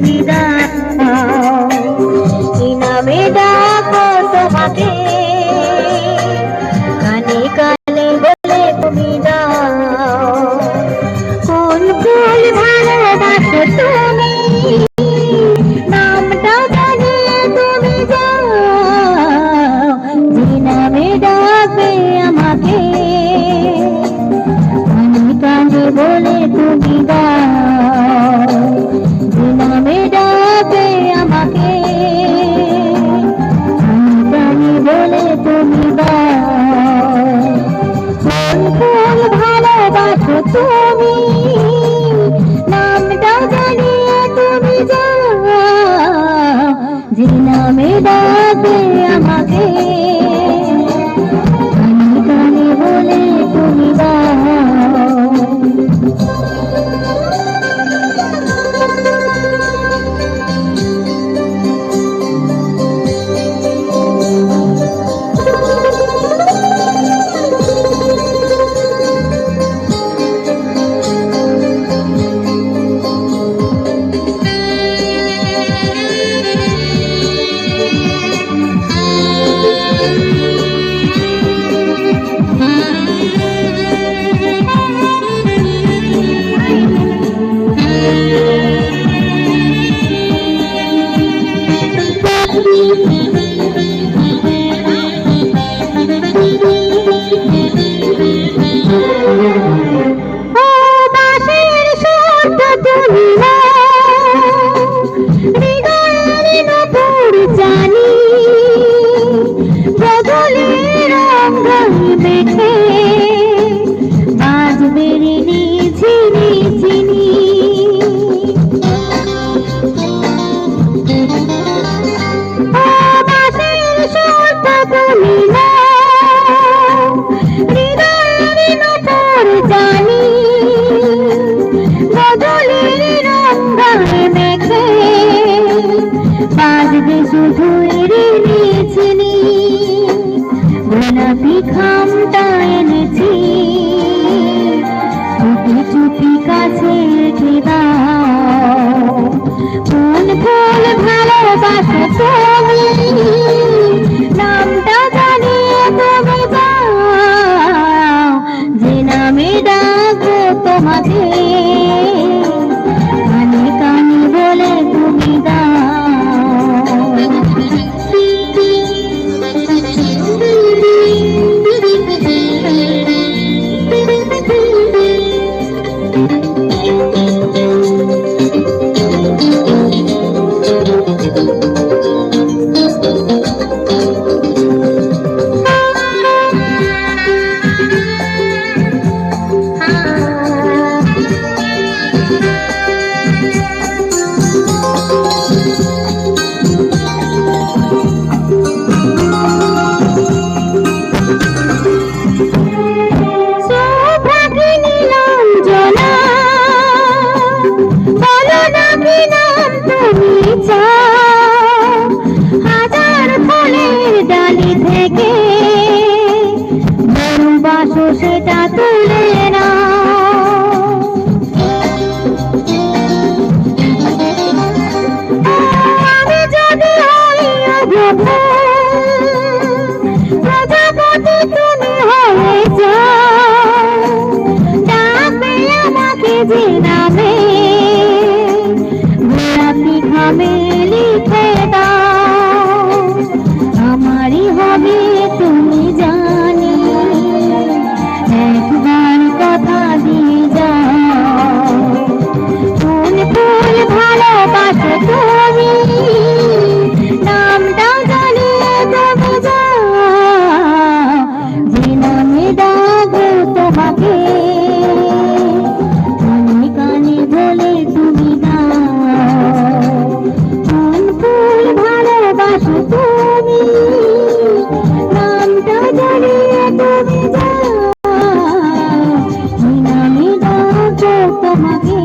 তুমি দাও, কি নামে ডাকো তোমাকে, কানে কানে বলে তুমি দাও, কোন ফুল ভালোবাসো তুমি, নামটা জানিয়ে তুমি যাও, যে নামে ডাকবে আমাকে, কানে কানে বলে তুমি দাও, যে নামে ডাকবে আমাকে, কানে কানে বলে তুমি দাও, কোন ফুল ভালোবাসো তুমি, নামটা জানিয়ে তুমি যাও, যে নামে ডাকবে আমাকে, কানে কানে বলে তুমি দাও। গোলাপি খামটা এনেছি, চুপি চুপি কাছে রেখে দাও, কোন ফুল ভালোবাসো তুমি, নামটা জানিয়ে তুমি যাও, যে নামে ডাকো তোমাকে, কানে কানে বলে তুমি দাও। হাজার ফুলের ডালি থেকে ভালোবাসো সেটা তুলে না, আমি যদি হই প্রজাপতি তুমি হয়ে যাও, ডাকবে আমাকে যে নামে, গোলাপি খামে লিখে দাও, আমারই হবে তুমি জানি, একবার কথা দিয়ে যাও, কোন ফুল ভালোবাসো তুমি, নামটা জানিয়ে তুমি যাও, যে নামে ডাকো তোমাকে, কানে কানে বলে তুমি দাও, কোন ফুল ভালোবাসো তুমি, নামটা জানিয়ে তুমি যাও, যে নামে ডাকো তোমাকে।